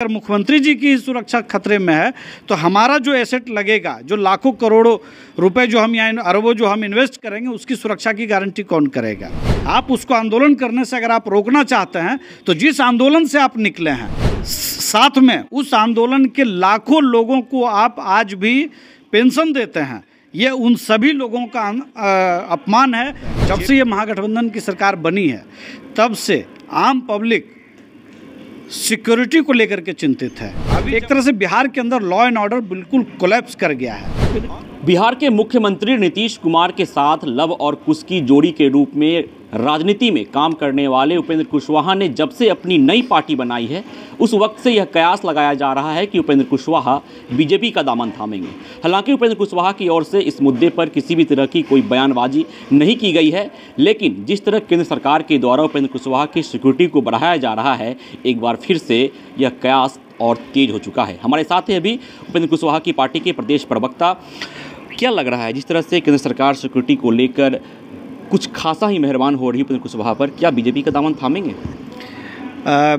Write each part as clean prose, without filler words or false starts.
अगर मुख्यमंत्री जी की सुरक्षा खतरे में है तो हमारा जो एसेट लगेगा, जो लाखों करोड़ों रुपए जो हम यहाँ अरबों जो हम इन्वेस्ट करेंगे, उसकी सुरक्षा की गारंटी कौन करेगा? आप उसको आंदोलन करने से अगर आप रोकना चाहते हैं तो जिस आंदोलन से आप निकले हैं, साथ में उस आंदोलन के लाखों लोगों को आप आज भी पेंशन देते हैं, ये उन सभी लोगों का अपमान है। जब से ये महागठबंधन की सरकार बनी है तब से आम पब्लिक सिक्योरिटी को लेकर के चिंतित है। अभी एक तरह से बिहार के अंदर लॉ एंड ऑर्डर बिल्कुल कोलैप्स कर गया है। बिहार के मुख्यमंत्री नीतीश कुमार के साथ लव और कुश की जोड़ी के रूप में राजनीति में काम करने वाले उपेंद्र कुशवाहा ने जब से अपनी नई पार्टी बनाई है, उस वक्त से यह कयास लगाया जा रहा है कि उपेंद्र कुशवाहा बीजेपी का दामन थामेंगे। हालांकि उपेंद्र कुशवाहा की ओर से इस मुद्दे पर किसी भी तरह की कोई बयानबाजी नहीं की गई है, लेकिन जिस तरह केंद्र सरकार के द्वारा उपेंद्र कुशवाहा की सिक्योरिटी को बढ़ाया जा रहा है, एक बार फिर से यह कयास और तेज हो चुका है। हमारे साथ ही अभी उपेंद्र कुशवाहा की पार्टी के प्रदेश प्रवक्ता, क्या लग रहा है जिस तरह से केंद्र सरकार सिक्योरिटी को लेकर कुछ खासा ही मेहरबान हो रही है उपेंद्र कुशवाहा पर, क्या बीजेपी का दामन थामेंगे?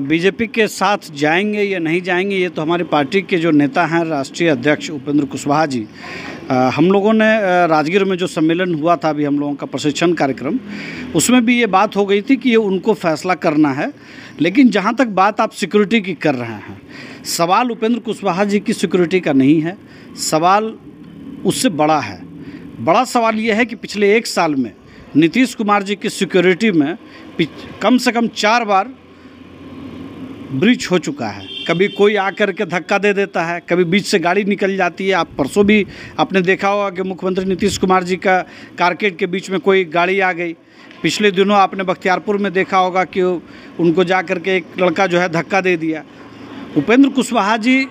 बीजेपी के साथ जाएंगे या नहीं जाएंगे, ये तो हमारी पार्टी के जो नेता हैं, राष्ट्रीय अध्यक्ष उपेंद्र कुशवाहा जी, हम लोगों ने राजगीर में जो सम्मेलन हुआ था, अभी हम लोगों का प्रशिक्षण कार्यक्रम, उसमें भी ये बात हो गई थी कि ये उनको फैसला करना है। लेकिन जहाँ तक बात आप सिक्योरिटी की कर रहे हैं, सवाल उपेंद्र कुशवाहा जी की सिक्योरिटी का नहीं है, सवाल उससे बड़ा है। बड़ा सवाल ये है कि पिछले 1 साल में नीतीश कुमार जी की सिक्योरिटी में कम से कम 4 बार ब्रीच हो चुका है। कभी कोई आकर के धक्का दे देता है, कभी बीच से गाड़ी निकल जाती है। आप परसों भी आपने देखा होगा कि मुख्यमंत्री नीतीश कुमार जी का कारकेड के बीच में कोई गाड़ी आ गई। पिछले दिनों आपने बख्तियारपुर में देखा होगा कि उनको जा कर के एक लड़का जो है धक्का दे दिया। उपेंद्र कुशवाहा जी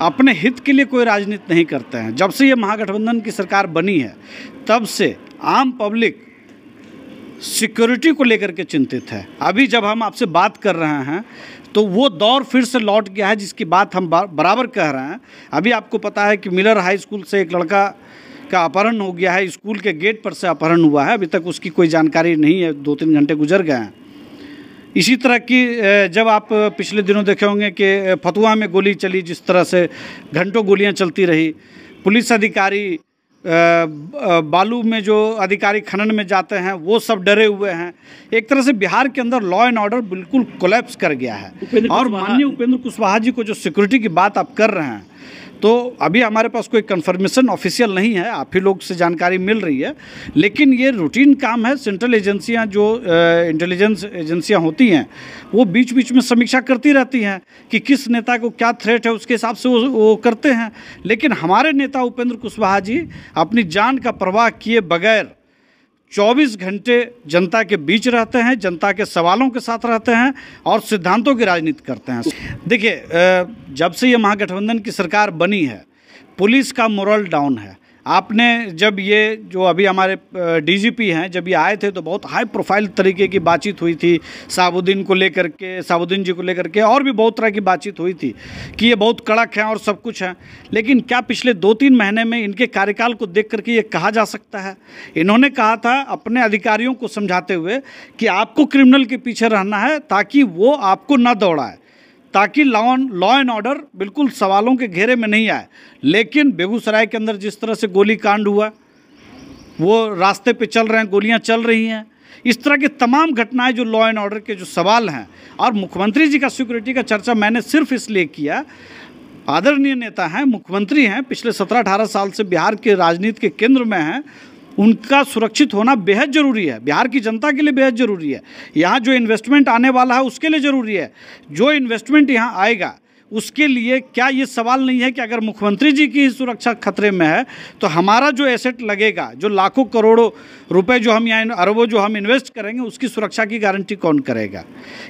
अपने हित के लिए कोई राजनीति नहीं करते हैं। जब से ये महागठबंधन की सरकार बनी है तब से आम पब्लिक सिक्योरिटी को लेकर के चिंतित है। अभी जब हम आपसे बात कर रहे हैं तो वो दौर फिर से लौट गया है जिसकी बात हम बराबर कह रहे हैं। अभी आपको पता है कि मिलर हाई स्कूल से एक लड़का का अपहरण हो गया है, स्कूल के गेट पर से अपहरण हुआ है। अभी तक उसकी कोई जानकारी नहीं है, 2-3 घंटे गुजर गए हैं। इसी तरह की जब आप पिछले दिनों देखे होंगे कि फतुहा में गोली चली, जिस तरह से घंटों गोलियां चलती रही। पुलिस अधिकारी, बालू में जो अधिकारी खनन में जाते हैं, वो सब डरे हुए हैं। एक तरह से बिहार के अंदर लॉ एंड ऑर्डर बिल्कुल कोलैप्स कर गया है। और माननीय उपेंद्र कुशवाहा जी को जो सिक्योरिटी की बात आप कर रहे हैं, तो अभी हमारे पास कोई कंफर्मेशन ऑफिशियल नहीं है, आप ही लोग से जानकारी मिल रही है। लेकिन ये रूटीन काम है। सेंट्रल एजेंसियां जो इंटेलिजेंस एजेंसियां होती हैं, वो बीच बीच में समीक्षा करती रहती हैं कि किस नेता को क्या थ्रेट है, उसके हिसाब से वो करते हैं। लेकिन हमारे नेता उपेंद्र कुशवाहा जी अपनी जान का परवाह किए बगैर 24 घंटे जनता के बीच रहते हैं, जनता के सवालों के साथ रहते हैं और सिद्धांतों की राजनीति करते हैं। देखिए, जब से ये महागठबंधन की सरकार बनी है, पुलिस का मोरल डाउन है। आपने जब ये जो अभी हमारे डीजीपी हैं, जब ये आए थे तो बहुत हाई प्रोफाइल तरीके की बातचीत हुई थी साबुद्दीन को लेकर के, साबुद्दीन जी को लेकर के, और भी बहुत तरह की बातचीत हुई थी कि ये बहुत कड़क हैं और सब कुछ है। लेकिन क्या पिछले 2-3 महीने में इनके कार्यकाल को देख करके ये कहा जा सकता है? इन्होंने कहा था अपने अधिकारियों को समझाते हुए कि आपको क्रिमिनल के पीछे रहना है ताकि वो आपको न दौड़ाए, ताकि लॉ एंड ऑर्डर बिल्कुल सवालों के घेरे में नहीं आए। लेकिन बेगूसराय के अंदर जिस तरह से गोली कांड हुआ, वो रास्ते पे चल रहे हैं, गोलियां चल रही हैं, इस तरह की तमाम घटनाएं जो लॉ एंड ऑर्डर के जो सवाल हैं। और मुख्यमंत्री जी का सिक्योरिटी का चर्चा मैंने सिर्फ इसलिए किया, आदरणीय नेता हैं, मुख्यमंत्री हैं, पिछले 17-18 साल से बिहार के राजनीति के केंद्र में हैं, उनका सुरक्षित होना बेहद ज़रूरी है। बिहार की जनता के लिए बेहद ज़रूरी है। यहाँ जो इन्वेस्टमेंट आने वाला है उसके लिए ज़रूरी है। जो इन्वेस्टमेंट यहाँ आएगा उसके लिए क्या ये सवाल नहीं है कि अगर मुख्यमंत्री जी की सुरक्षा खतरे में है तो हमारा जो एसेट लगेगा, जो लाखों करोड़ों रुपए जो हम यहाँ अरबों जो हम इन्वेस्ट करेंगे, उसकी सुरक्षा की गारंटी कौन करेगा?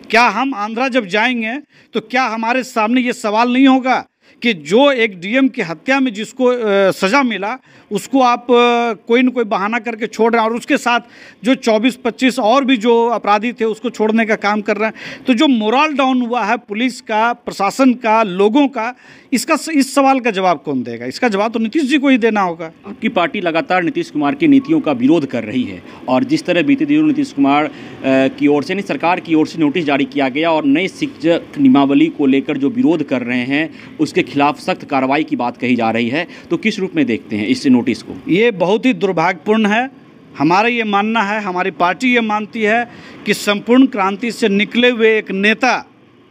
क्या हम आंध्रा जब जाएंगे तो क्या हमारे सामने ये सवाल नहीं होगा कि जो एक डीएम की हत्या में जिसको सज़ा मिला उसको आप कोई न कोई बहाना करके छोड़ रहे हैं, और उसके साथ जो 24-25 और भी जो अपराधी थे उसको छोड़ने का काम कर रहे हैं। तो जो मोरल डाउन हुआ है पुलिस का, प्रशासन का, लोगों का, इस सवाल का जवाब कौन देगा? इसका जवाब तो नीतीश जी को ही देना होगा। आपकी पार्टी लगातार नीतीश कुमार की नीतियों का विरोध कर रही है, और जिस तरह बीते दिनों नीतीश कुमार की ओर से, सरकार की ओर से नोटिस जारी किया गया और नए शिक्षक नियमावली को लेकर जो विरोध कर रहे हैं उसके खिलाफ सख्त कार्रवाई की बात कही जा रही है, तो किस रूप में देखते हैं इस नोटिस को? ये बहुत ही दुर्भाग्यपूर्ण है। हमारा ये मानना है, हमारी पार्टी ये मानती है कि संपूर्ण क्रांति से निकले हुए एक नेता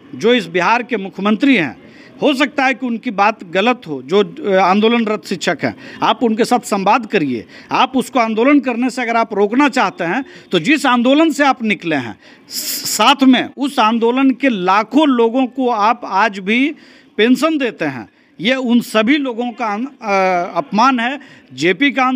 जो इस बिहार के मुख्यमंत्री हैं, हो सकता है कि उनकी बात गलत हो, जो आंदोलनरत शिक्षक हैं, आप उनके साथ संवाद करिए। आप उसको आंदोलन करने से अगर आप रोकना चाहते हैं तो जिस आंदोलन से आप निकले हैं, साथ में उस आंदोलन के लाखों लोगों को आप आज भी पेंशन देते हैं, ये उन सभी लोगों का अपमान है। जेपी का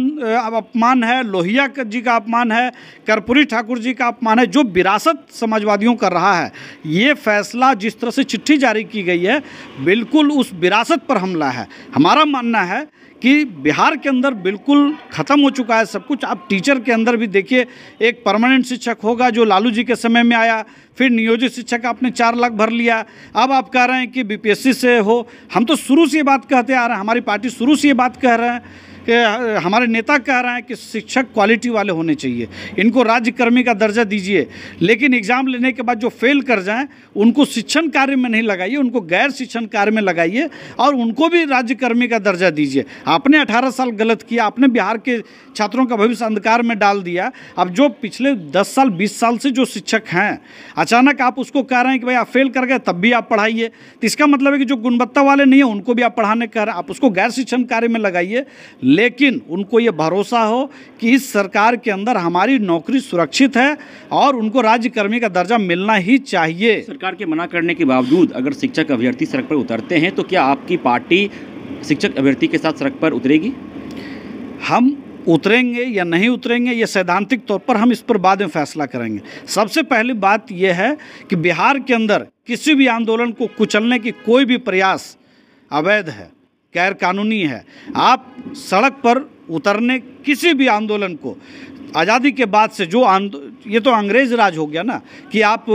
अपमान है, लोहिया जी का अपमान है, कर्पूरी ठाकुर जी का अपमान है, जो विरासत समाजवादियों कर रहा है। ये फैसला जिस तरह से चिट्ठी जारी की गई है, बिल्कुल उस विरासत पर हमला है। हमारा मानना है कि बिहार के अंदर बिल्कुल ख़त्म हो चुका है सब कुछ। आप टीचर के अंदर भी देखिए, एक परमानेंट शिक्षक होगा जो लालू जी के समय में आया, फिर नियोजित शिक्षक आपने 4 लाख भर लिया, अब आप कह रहे हैं कि बीपीएससी से हो। हम तो शुरू से ये बात कहते आ रहे हैं, हमारी पार्टी शुरू से ये बात कह रहे हैं कि हमारे नेता कह रहे हैं कि शिक्षक क्वालिटी वाले होने चाहिए, इनको राज्यकर्मी का दर्जा दीजिए, लेकिन एग्ज़ाम लेने के बाद जो फेल कर जाएं उनको शिक्षण कार्य में नहीं लगाइए, उनको गैर शिक्षण कार्य में लगाइए और उनको भी राज्यकर्मी का दर्जा दीजिए। आपने 18 साल गलत किया, आपने बिहार के छात्रों का भविष्य अंधकार में डाल दिया। अब जो पिछले 10 साल 20 साल से जो शिक्षक हैं, अचानक आप उसको कह रहे हैं कि भाई आप फेल कर गए तब भी आप पढ़ाइए, तो इसका मतलब है कि जो गुणवत्ता वाले नहीं है उनको भी आप पढ़ाने कर, आप उसको गैर शिक्षण कार्य में लगाइए, लेकिन उनको ये भरोसा हो कि इस सरकार के अंदर हमारी नौकरी सुरक्षित है और उनको राज्यकर्मी का दर्जा मिलना ही चाहिए। सरकार के मना करने के बावजूद अगर शिक्षक अभ्यर्थी सड़क पर उतरते हैं तो क्या आपकी पार्टी शिक्षक अभ्यर्थी के साथ सड़क पर उतरेगी? हम उतरेंगे या नहीं उतरेंगे ये सैद्धांतिक तौर पर हम इस पर बाद में फैसला करेंगे। सबसे पहली बात यह है कि बिहार के अंदर किसी भी आंदोलन को कुचलने की कोई भी प्रयास अवैध है, गैर कानूनी है। आप सड़क पर उतरने किसी भी आंदोलन को, आज़ादी के बाद से जो ये तो अंग्रेज़ राज हो गया ना, कि आप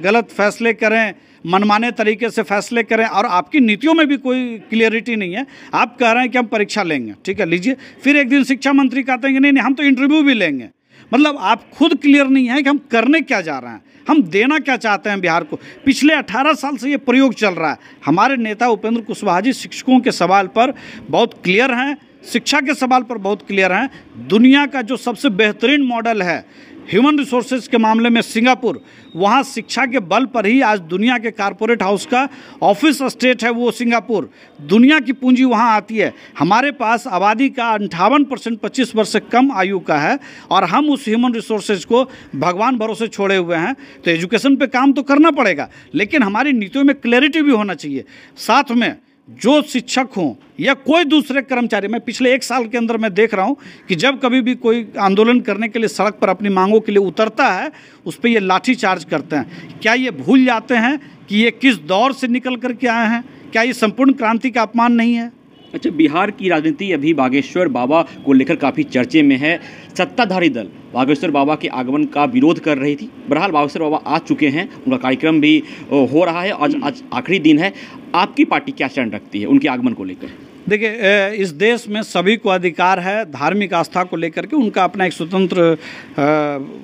गलत फैसले करें, मनमाने तरीके से फैसले करें और आपकी नीतियों में भी कोई क्लियरिटी नहीं है। आप कह रहे हैं कि हम परीक्षा लेंगे, ठीक है लीजिए, फिर एक दिन शिक्षा मंत्री कहते हैं कि नहीं हम तो इंटरव्यू भी लेंगे। मतलब आप खुद क्लियर नहीं है कि हम करने क्या जा रहे हैं, हम देना क्या चाहते हैं बिहार को। पिछले 18 साल से ये प्रयोग चल रहा है। हमारे नेता उपेंद्र कुशवाहा जी शिक्षकों के सवाल पर बहुत क्लियर हैं, शिक्षा के सवाल पर बहुत क्लियर हैं। दुनिया का जो सबसे बेहतरीन मॉडल है ह्यूमन रिसोर्सेज के मामले में सिंगापुर, वहाँ शिक्षा के बल पर ही आज दुनिया के कारपोरेट हाउस का ऑफिस स्टेट है वो सिंगापुर। दुनिया की पूंजी वहाँ आती है। हमारे पास आबादी का 58% 25 वर्ष से कम आयु का है और हम उस ह्यूमन रिसोर्सेज को भगवान भरोसे छोड़े हुए हैं। तो एजुकेशन पे काम तो करना पड़ेगा, लेकिन हमारी नीतियों में क्लैरिटी भी होना चाहिए। साथ में जो शिक्षक हों या कोई दूसरे कर्मचारी, मैं पिछले 1 साल के अंदर मैं देख रहा हूँ कि जब कभी भी कोई आंदोलन करने के लिए सड़क पर अपनी मांगों के लिए उतरता है, उस पर ये लाठी चार्ज करते हैं। क्या ये भूल जाते हैं कि ये किस दौर से निकल कर के आए हैं? क्या ये संपूर्ण क्रांति का अपमान नहीं है? अच्छा, बिहार की राजनीति अभी बागेश्वर बाबा को लेकर काफ़ी चर्चे में है। सत्ताधारी दल बागेश्वर बाबा के आगमन का विरोध कर रही थी। बहरहाल बागेश्वर बाबा आ चुके हैं, उनका कार्यक्रम भी हो रहा है, आज आखिरी दिन है। आपकी पार्टी क्या चरण रखती है उनके आगमन को लेकर? देखिए, इस देश में सभी को अधिकार है धार्मिक आस्था को लेकर के, उनका अपना एक स्वतंत्र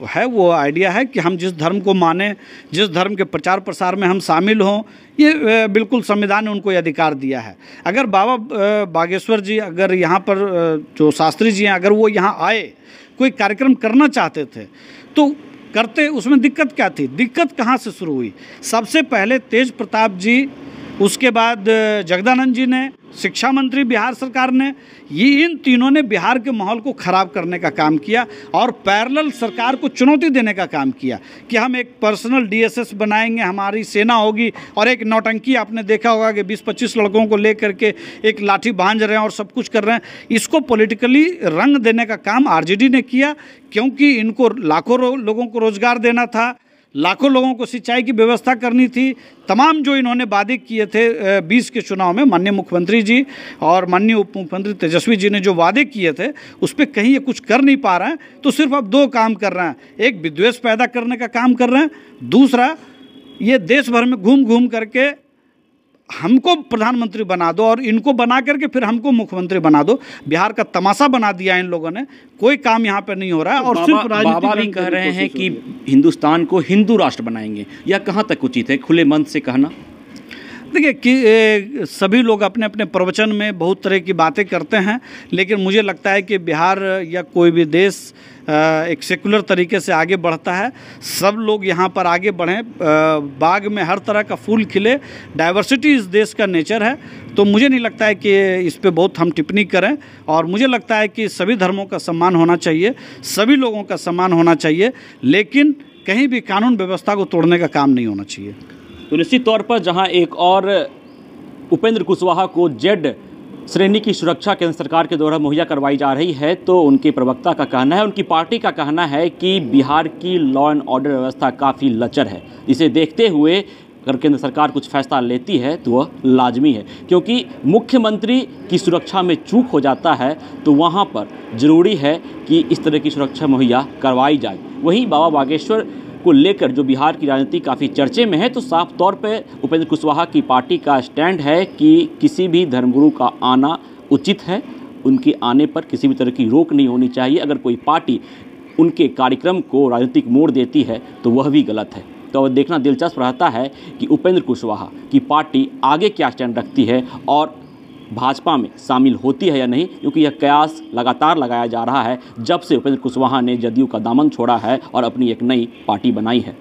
है वो आइडिया है कि हम जिस धर्म को माने, जिस धर्म के प्रचार प्रसार में हम शामिल हों, ये बिल्कुल संविधान ने उनको ये अधिकार दिया है। अगर बाबा बागेश्वर जी अगर यहाँ पर जो शास्त्री जी हैं, अगर वो यहाँ आए, कोई कार्यक्रम करना चाहते थे तो करते, उसमें दिक्कत क्या थी? दिक्कत कहाँ से शुरू हुई? सबसे पहले तेज प्रताप जी, उसके बाद जगदानंद जी ने, शिक्षा मंत्री बिहार सरकार ने, ये इन तीनों ने बिहार के माहौल को ख़राब करने का काम किया और पैरेलल सरकार को चुनौती देने का काम किया कि हम एक पर्सनल डीएसएस बनाएंगे, हमारी सेना होगी, और एक नौटंकी आपने देखा होगा कि 20-25 लड़कों को लेकर के एक लाठी भांज रहे हैं और सब कुछ कर रहे हैं। इसको पॉलिटिकली रंग देने का काम आरजेडी ने किया, क्योंकि इनको लाखों लोगों को रोजगार देना था, लाखों लोगों को सिंचाई की व्यवस्था करनी थी। तमाम जो इन्होंने वादे किए थे 20 के चुनाव में, माननीय मुख्यमंत्री जी और माननीय उप मुख्यमंत्री तेजस्वी जी ने जो वादे किए थे उस पर कहीं ये कुछ कर नहीं पा रहे हैं। तो सिर्फ अब दो काम कर रहे हैं, एक विद्वेष पैदा करने का काम कर रहे हैं, दूसरा ये देश भर में घूम घूम करके हमको प्रधानमंत्री बना दो और इनको बना करके फिर हमको मुख्यमंत्री बना दो। बिहार का तमाशा बना दिया इन लोगों ने, कोई काम यहाँ पे नहीं हो रहा है। और सिर्फ बाबा भी कह रहे हैं कि हिंदुस्तान को हिंदू राष्ट्र बनाएंगे, यह कहाँ तक उचित है खुले मन से कहना? देखिए कि सभी लोग अपने अपने प्रवचन में बहुत तरह की बातें करते हैं, लेकिन मुझे लगता है कि बिहार या कोई भी देश एक सेकुलर तरीके से आगे बढ़ता है। सब लोग यहाँ पर आगे बढ़ें, बाग में हर तरह का फूल खिले, डाइवर्सिटी इस देश का नेचर है। तो मुझे नहीं लगता है कि इस पे बहुत हम टिप्पणी करें, और मुझे लगता है कि सभी धर्मों का सम्मान होना चाहिए, सभी लोगों का सम्मान होना चाहिए, लेकिन कहीं भी कानून व्यवस्था को तोड़ने का काम नहीं होना चाहिए। तो निश्चित तौर पर जहां एक और उपेंद्र कुशवाहा को जेड श्रेणी की सुरक्षा केंद्र सरकार के द्वारा मुहैया करवाई जा रही है, तो उनके प्रवक्ता का कहना है, उनकी पार्टी का कहना है कि बिहार की लॉ एंड ऑर्डर व्यवस्था काफ़ी लचर है। इसे देखते हुए अगर केंद्र सरकार कुछ फैसला लेती है तो वह लाजमी है, क्योंकि मुख्यमंत्री की सुरक्षा में चूक हो जाता है तो वहाँ पर ज़रूरी है कि इस तरह की सुरक्षा मुहैया करवाई जाए। वहीं बाबा बागेश्वर को लेकर जो बिहार की राजनीति काफ़ी चर्चे में है, तो साफ तौर पे उपेंद्र कुशवाहा की पार्टी का स्टैंड है कि किसी भी धर्मगुरु का आना उचित है, उनके आने पर किसी भी तरह की रोक नहीं होनी चाहिए। अगर कोई पार्टी उनके कार्यक्रम को राजनीतिक मोड़ देती है तो वह भी गलत है। तो अब देखना दिलचस्प रहता है कि उपेंद्र कुशवाहा की पार्टी आगे क्या स्टैंड रखती है और भाजपा में शामिल होती है या नहीं, क्योंकि यह कयास लगातार लगाया जा रहा है जब से उपेंद्र कुशवाहा ने जदयू का दामन छोड़ा है और अपनी एक नई पार्टी बनाई है।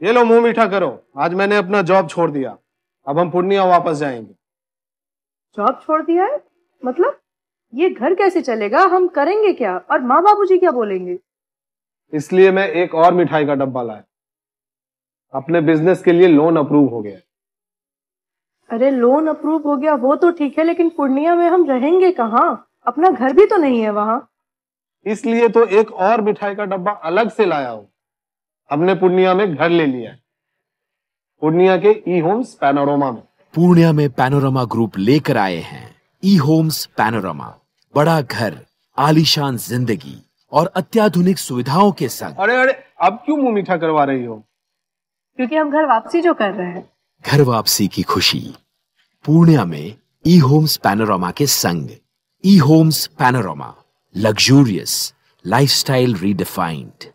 ये लो मुंह मीठा करो, आज मैंने अपना जॉब छोड़ दिया, अब हम पूर्णिया वापस जाएंगे। जॉब छोड़ दिया है? मतलब ये घर कैसे चलेगा, हम करेंगे क्या, और माँ बाबूजी क्या बोलेंगे? इसलिए मैं एक और मिठाई का डब्बा लाया, अपने बिजनेस के लिए लोन अप्रूव हो गया। अरे लोन अप्रूव हो गया वो तो ठीक है, लेकिन पूर्णिया में हम रहेंगे कहाँ? अपना घर भी तो नहीं है वहाँ। इसलिए तो एक और मिठाई का डब्बा अलग से लाया हूँ। हमने पूर्णिया में घर ले लिया है, पूर्णिया के ई होम्स पैनोरमा में। पूर्णिया में पैनोरमा ग्रुप लेकर आए हैं ई होम्स पैनोरमा, बड़ा घर, आलीशान जिंदगी और अत्याधुनिक सुविधाओं के संग। अरे अरे अब क्यों मुंह मीठा करवा रही हो? क्योंकि हम घर वापसी जो कर रहे हैं। घर वापसी की खुशी पूर्णिया में ई होम्स पैनोरमा के संग। E homes panorama, luxurious lifestyle redefined.